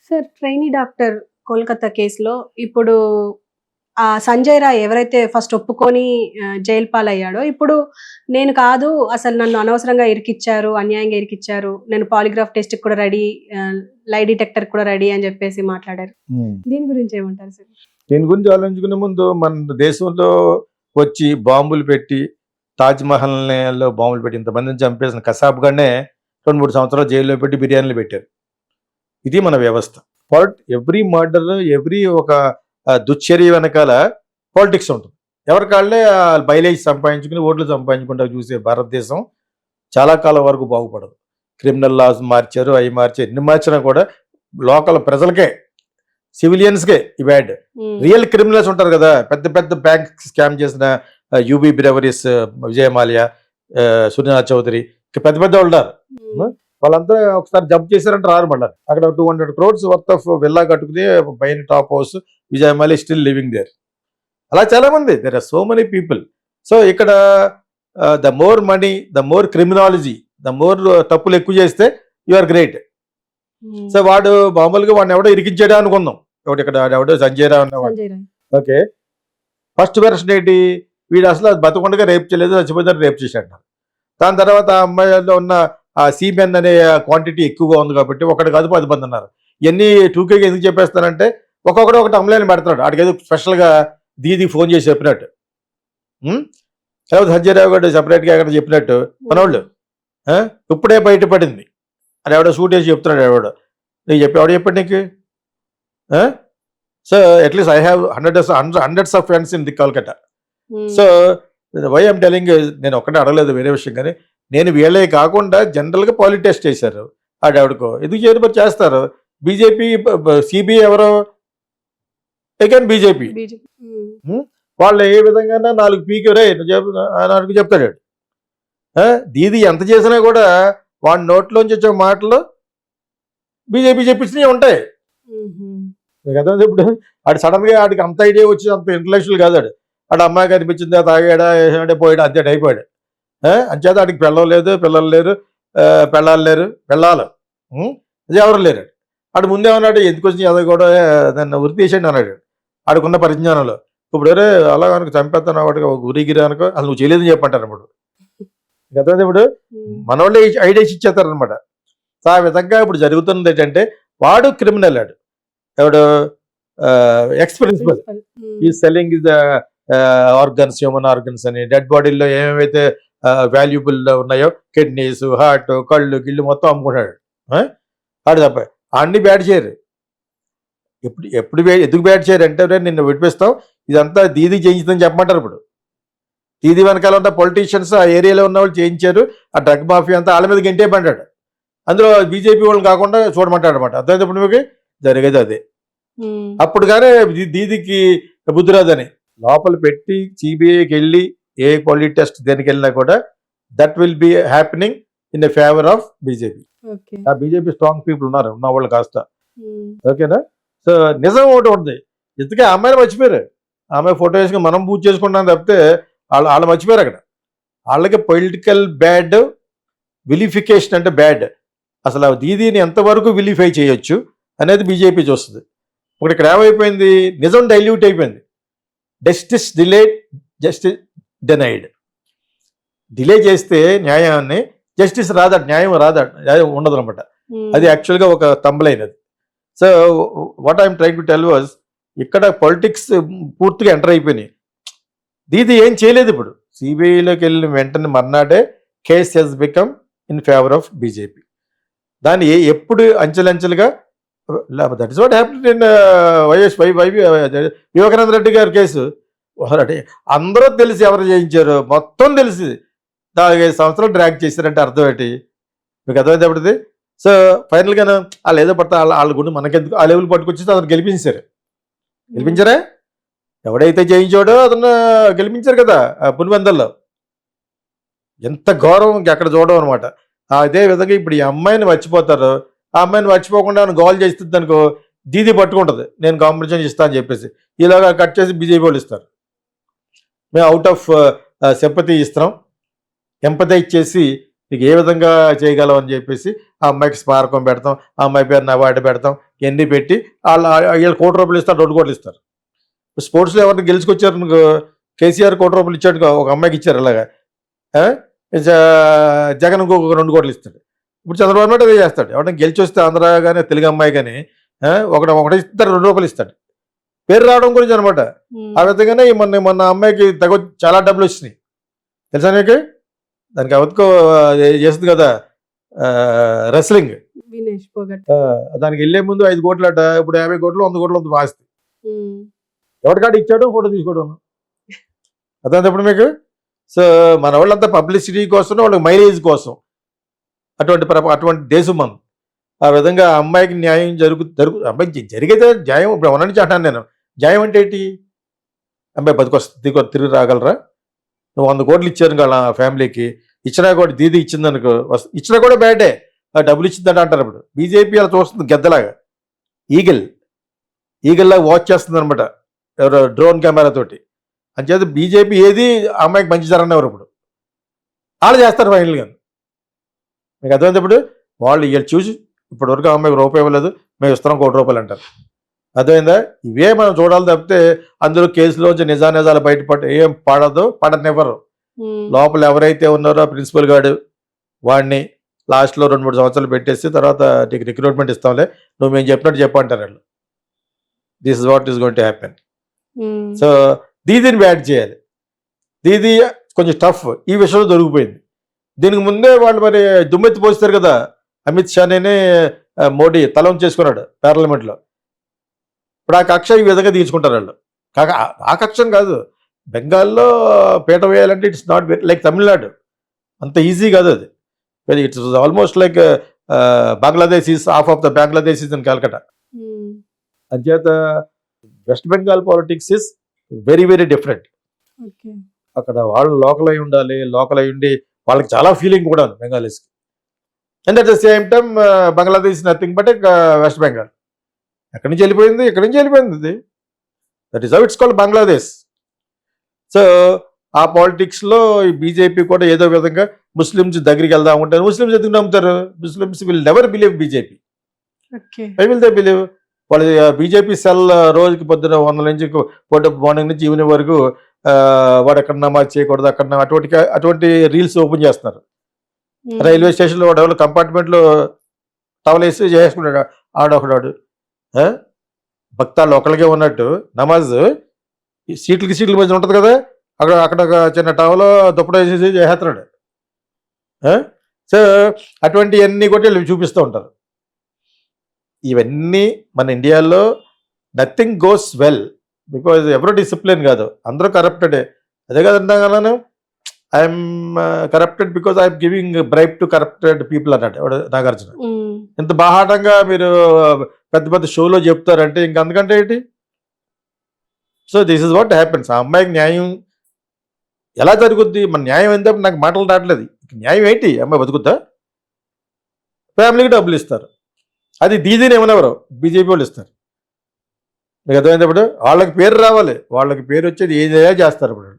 Sir trainee doctor Kolkata కేసులో ఇప్పుడు సంజయ్ రాయ్ ఎవరైతే ఫస్ట్ ఒప్పుకొని జైలు పాలయ్యాడో ఇప్పుడు నేను కాదు అసలు నన్ను అనవసరంగా ఇరికిచ్చారు, అన్యాయంగా ఇరికిచ్చారు, నేను పాలిగ్రాఫ్ టెస్ట్ కూడా రెడీ, లై డిటెక్టర్ కూడా రెడీ అని చెప్పేసి మాట్లాడారు. దీని గురించి ఏమంటారు సార్? దీని గురించి ఆలోచించుకునే ముందు మన దేశంలో వచ్చి బాంబులు పెట్టి తాజ్మహల్లో బాంబులు పెట్టి ఇంతమందిని చంపేసిన కసాబ్గానే 2-3 సంవత్సరాలు జైల్లో పెట్టి బిర్యానీలు పెట్టారు. ఇది మన వ్యవస్థ. ఎవ్రీ మర్డర్, ఎవ్రీ ఒక దుశ్చర్య వెనకాల పాలిటిక్స్ ఉంటుంది. ఎవరికాళ్ళే బయలేజ్ సంపాదించుకుని ఓట్లు సంపాదించుకుంటా చూసే భారతదేశం చాలా కాలం వరకు బాగుపడదు. క్రిమినల్ లాస్ మార్చారు, అవి మార్చారు, ఎన్ని మార్చినా కూడా లోకల్ ప్రజలకే, సివిలియన్స్కే ఈ బ్యాడ్. రియల్ క్రిమినల్స్ ఉంటారు కదా, పెద్ద పెద్ద బ్యాంక్ స్కామ్ చేసిన యూబీ బ్రెవరీస్, విజయ్ మాల్యా, సునీల్ చౌదరి, పెద్ద పెద్ద వాళ్ళు ఉన్నారు. వాళ్ళంతా ఒకసారి జంప్ చేశారంటే రారు మళ్ళీ. అక్కడ 200 crores వర్త్ ఆఫ్ విల్లా కట్టుకుని పైన top house, Vijay Mallya still living there. అలా చాలా మంది, there are so many people. So ఇక్కడ the more money, the more criminology, the more తప్పులు ఎక్కువ చేస్తే యు ఆర్ గ్రేట్. సో వాడు మామూలుగా వాడిని ఎవడో ఇరికించాడా అనుకుందాం. ఇక్కడ ఎవడో సంజయ్ రాయ్ ఉన్నవాడు. ఓకే, ఫస్ట్ వెర్షన్ ఏంటి, వీడు అసలు బతకుండగా రేప్ చేయలేదు, చచ్చిపోతే రేప్ చేశాడు. దాని తర్వాత ఆ అమ్మాయిలో ఉన్న ఆ సీమెన్ అనే క్వాంటిటీ ఎక్కువగా ఉంది కాబట్టి ఒకటి కాదు 10 మంది ఉన్నారు. ఇవన్నీ 2Kకి ఎందుకు చెప్పేస్తానంటే ఒక్కొక్కడు ఒకటి అమ్మాయిని పెడతాడు. ఆడికి ఏదో స్పెషల్గా దీది ఫోన్ చేసి చెప్పినట్టు, లేకపోతే సంజయ్ రావు గారు సపరేట్గా ఎక్కడ చెప్పినట్టు మనవాళ్ళు ఇప్పుడే బయటపడింది అని ఎవడో షూట్ చేసి చెప్తున్నాడు. ఎవడో నీకు ఎవడో చెప్పాడు నీకు? So at least I have hundreds of friends in the Kolkata. So why I'm telling, నేను ఒక్కటే అడగలేదు వేరే విషయం, కానీ నేను వీళ్ళే కాకుండా జనరల్గా పాలిటెస్ట్ చేశారు. ఆడెవడికో ఎందుకు చేయరు, మరి చేస్తారు. బీజేపీ, సిబిఐ ఎవరో అగైన్ బీజేపీ. వాళ్ళు ఏ విధంగా 4 పీకరే నాకు చెప్తాడు. దీది ఎంత చేసినా కూడా వాడి నోట్లోంచి వచ్చే మాటలు బీజేపీ చెప్పించినవి ఉంటాయి కదా. ఇప్పుడు ఆడు సడన్ గా ఆడికి అంత ఐడియా వచ్చి అంత ఇంటలెక్చువల్ కాదు. ఆడు అమ్మాయి కనిపించిందా, తాగాడా, వేసాడే, పోయాడు, అంతే అయిపోయాడు. అంచేత ఆడికి పిల్లలు లేదు, పిల్లలు లేరు, పెళ్ళాలు లేరు, పెళ్ళాలు అది ఎవరు లేరు. ఆడు ముందేమన్నాడు, ఎందుకు వచ్చి అది కూడా దాన్ని ఉరి తీసేయండి అన్నాడు ఆడుకున్న పరిజ్ఞానంలో. ఇప్పుడు ఎవరే అలా కనుక చంపేస్తాను వాడికి గురిగిరి అనుకో, అసలు నువ్వు చేయలేదని చెప్పంటారు. ఇప్పుడు కదా, ఇప్పుడు మన వాళ్ళే ఐడియాస్ ఇచ్చేస్తారనమాట. సో ఆ విధంగా ఇప్పుడు జరుగుతున్నది ఏంటంటే వాడు క్రిమినల్, ఎవడు ఎక్స్ ప్రిన్సిపల్ ఈ selling the organs, human organs అని, డెడ్ బాడీల్లో ఏమేమైతే వాల్యుబుల్ ఉన్నాయో కిడ్నీస్, హార్ట్, కళ్ళు, గిళ్ళు మొత్తం అమ్ముకుంటాడు. ఆడు తప్ప అన్ని బ్యాడ్ చేయరు. ఎప్పుడు ఎందుకు బ్యాడ్ చేయరు అంటే నిన్ను విడిపిస్తాం, ఇదంతా దీది చేయించిందని చెప్పమంటారు. ఇప్పుడు దీది వెనకాల ఉన్న పొలిటీషియన్స్, ఆ ఏరియాలో ఉన్న వాళ్ళు చేయించారు, ఆ డ్రగ్ మాఫియా అంతా వాళ్ళ మీద గంటే పడ్డాడు. అందులో బీజేపీ వాళ్ళు కాకుండా చూడమంటాడు అనమాట. అర్థమైతే ఇప్పుడు మీకు జరిగేది అదే. అప్పుడు కానీ దీదికి బుద్ధి రాదని లోపల పెట్టి సిబిఐకి వెళ్ళి ఏ క్వాలిటీ టెస్ట్ దేనికి వెళ్ళినా కూడా that will be happening in favour of BJP. ఆ బీజేపీ స్ట్రాంగ్ పీపుల్ ఉన్నారు, ఉన్న వాళ్ళు కాస్త. ఓకేనా? సో నిజం ఒకటి ఉంది, ఇంతకే అమ్మాయిని మర్చిపోయారు. అమ్మాయి ఫోటో వేసుకుని మనం పూజ చేసుకుంటాం తప్పితే వాళ్ళు మర్చిపోయారు. అక్కడ వాళ్ళకి పొలిటికల్ బ్యాడ్, విలిఫికేషన్ అంటే బ్యాడ్. అసలు దీదీని ఎంతవరకు విలిఫై చేయొచ్చు అనేది బీజేపీ చూస్తుంది. ఇక్కడ ఏమైపోయింది, నిజం డైల్యూట్ అయిపోయింది. Justice delayed, justice denied. Delay చేస్తే న్యాయాన్ని, జస్టిస్ రాదట, న్యాయం రాదట, న్యాయం ఉండదు అనమాట. అది యాక్చువల్గా ఒక తంబలైనది. So what I'm trying to tell was, ఇక్కడ పొలిటిక్స్ పూర్తిగా ఎంటర్ అయిపోయినాయి. దీది ఏం చేయలేదు. ఇప్పుడు సిబిఐలోకి వెళ్ళిన వెంటనే మర్నాడే case has become in favour of BJP. దాన్ని ఎప్పుడు అంచెలంచెలుగా, that is what happen in Vivekananda Reddy గారి కేసు. అందరూ తెలిసి ఎవరు చేయించారు మొత్తం తెలిసి 4-5 సంవత్సరాలు డ్రాగ్ చేశారంటే అర్థం ఏంటి మీకు? అర్థమైతే అప్పుడుది. సో ఫైనల్గా వాళ్ళు ఏదో పడతా వాళ్ళ గుండె మనకెందుకు ఆ లెవెల్ పట్టుకొచ్చి అతను గెలిపించారా? ఎవడైతే జయించాడో అతను గెలిపించారు కదా పులివెందల్లో. ఎంత గౌరవం అక్కడ చూడడం అనమాట. అదే విధంగా ఇప్పుడు ఈ అమ్మాయిని మర్చిపోతారు. ఆ అమ్మాయిని మర్చిపోకుండా గోల్ చేస్తుంది అనుకో, దీది పట్టుకుంటుంది, నేను కాంపిటీషన్ ఇస్తా అని చెప్పేసి. ఇలాగా కట్ చేసి బీజేపీ వాళ్ళు ఇస్తారు. మేము అవుట్ ఆఫ్ సింపతి ఇస్తున్నాం, ఎంపతి ఇచ్చేసి మీకు ఏ విధంగా చేయగలం అని చెప్పేసి ఆ అమ్మాయికి స్మారకం పెడతాం, ఆ అమ్మాయి పేరుని అవార్డు పెడతాం, ఇవన్నీ పెట్టి వీళ్ళు ₹1 ఇస్తారు, ₹2 ఇస్తారు. స్పోర్ట్స్లో ఎవరిని గెలుచుకొచ్చారు అనుకో, కేసీఆర్ ₹1 ఇచ్చాడు, ఒక అమ్మాయికి ఇచ్చారు అలాగా. జగన్ ఇంకొక ₹2 ఇస్తాడు. ఇప్పుడు చంద్రబాబు నాయుడు అదే చేస్తాడు. ఎవరైనా గెలిచి వస్తే ఆంధ్ర కానీ తెలుగు అమ్మాయి కానీ ఒకటి ఇస్తారు, ₹2 ఇస్తాడు. పేరు రావడం గురించి అనమాట. ఆ విధంగానే మొన్న అమ్మాయికి చాలా డబ్బులు వచ్చినాయి తెలుసా నీకు. దానికి అవతకో చేస్తుంది కదా రెస్లింగ్, వినేష్ పోగట్. దానికి వెళ్ళే ముందు 5 కోట్లు అట, ఇప్పుడు 50 కోట్లు 100 కోట్లు ఉంది ఆస్తి. ఎవరికాడు ఇచ్చాడు, ఫోటో తీసుకోవడం. అప్పుడు మీకు. సో మన వాళ్ళంతా పబ్లిసిటీ కోసం, వాళ్ళకి మైలేజ్ కోసం, అటువంటి దేశం మనం. ఆ విధంగా అమ్మాయికి న్యాయం అమ్మాయికి జరిగితే న్యాయం. ఇప్పుడు ఎవరి నుంచి అంటాను నేను, న్యాయం అంటే ఏంటి? అమ్మాయి బతికొస్తుంది, తిరిగి రాగలరా? నువ్వు 100 కోట్లు ఇచ్చారు కదా ఫ్యామిలీకి, ఇచ్చినా కూడా దీది ఇచ్చిందనుకో, ఇచ్చినా కూడా బ్యాడే, డబ్బులు ఇచ్చిందంట అంటారు. ఇప్పుడు బీజేపీ అలా చూస్తుంది, గద్దలాగా ఈగల్లాగా వాచ్ చేస్తుంది అనమాట, ఎవరో డ్రోన్ కెమెరా తోటి. అంచేత బీజేపీ ఏది అమ్మాయికి మంచి జరగనివ్వరు. ఇప్పుడు వాళ్ళు చేస్తారు ఫైనల్గా. మీకు అర్థమైంది. ఇప్పుడు వాళ్ళు వీళ్ళు చూసి ఇప్పటివరకు అమ్మాయికి ₹1 ఇవ్వలేదు, మేము ఇస్తున్నాం ₹1 అంటారు. అర్థమైందా? ఇవే మనం చూడాలి తప్పితే అందులో కేసులోంచి నిజాలు బయటపడి ఏం పడనివ్వరు. లోపల ఎవరైతే ఉన్నారో ప్రిన్సిపల్ గార్డు, వాడిని లాస్ట్లో 2-3 సంవత్సరాలు పెట్టేసి తర్వాత నీకు రిక్రూట్మెంట్ ఇస్తాంలే, నువ్వు మేము చెప్పినట్టు చెప్పంటారు వాళ్ళు. This is what is going to happen. So దీదీని బ్యాట్ చేయాలి. దీదీ కొంచెం టఫ్ ఈ విషయంలో దొరికిపోయింది. దీనికి ముందే వాళ్ళు మరి దుమ్మెత్తి పోస్తారు కదా, అమిత్ షానే మోడీ తల చేసుకున్నాడు పార్లమెంట్లో. ఇప్పుడు ఆ కక్ష ఈ విధంగా తీర్చుకుంటారు వాళ్ళు. ఆ కక్షం కాదు, బెంగాల్లో పీట వేయాలంటే ఇట్స్ నాట్ లైక్ తమిళనాడు, అంత ఈజీ కాదు అది. It's almost like Bangladesh is half of the Bangladesh is in Calcutta. అంచేత West Bengal politics is very very different. అక్కడ వాళ్ళు లోకల్ అయి ఉండాలి, లోకల్ అయి ఉండి వాళ్ళకి చాలా ఫీలింగ్ కూడా ఉంది బెంగాలీస్కి. And at the same time Bangladesh nothing but West Bengal. ఎక్కడి నుంచి వెళ్ళిపోయింది, ఇక్కడి నుంచి వెళ్ళిపోయింది ఇది. That is how it's called Bangladesh. So ఆ పాలిటిక్స్లో ఈ బీజేపీ కూడా ఏదో విధంగా ముస్లిమ్స్ దగ్గరికి వెళ్దాం ఉంటారు. ముస్లిమ్స్ ఎందుకు నమ్ముతారు? Muslims will never believe BJP. Why will they believe? వాళ్ళు బీజేపీ సెల్ రోజుకి పొద్దున 100 నుంచి మార్నింగ్ నుంచి ఈవినింగ్ వరకు వాడు ఎక్కడ నమాజ్ చేయకూడదు, అక్కడ అటువంటి రీల్స్ ఓపెన్ చేస్తున్నారు. రైల్వే స్టేషన్లో వాడు ఎవరు కంపార్ట్మెంట్లో టవల్ వేసి చేసుకున్నాడు ఆడొకడాడు. భక్తాళ్ళు ఒకరికే ఉన్నట్టు నమాజ్ సీట్ల మధ్య ఉంటుంది కదా, అక్కడ ఒక చిన్న టవలో దుప్పట వేసేసి చేస్తున్నాడు. సో అటువంటివన్నీ కూడా వీళ్ళు చూపిస్తూ ఉంటారు. ఇవన్నీ మన ఇండియాలో నథింగ్ గోస్ వెల్ బికాజ్ ఎవరో డిసిప్లిన్ కాదు, అందరూ కరప్టెడే. అదే కదా అంటాను, I'm corrupted because I'm giving bribe to corrupted people అన్నాడు నాగార్జున. ఇంత బాహాటంగా మీరు పెద్ద పెద్ద షోలో చెప్తారంటే ఇంక అందుకంటే ఏంటి? So this is what happens. ఆ అమ్మాయికి న్యాయం ఎలా జరుగుద్ది? మన న్యాయం ఏంటో నాకు మాటలు రావట్లేదు. న్యాయం ఏంటి? అమ్మాయి బతుకుద్దా? ఫ్యామిలీకి డబ్బులు ఇస్తారు, అది దీదీని ఏమనేవారు బీజేపీ వాళ్ళు ఇస్తారు. మీకు అర్థమైనప్పుడు వాళ్ళకి పేరు రావాలి, వాళ్ళకి పేరు వచ్చేది ఏదైనా చేస్తారు ఇప్పుడు.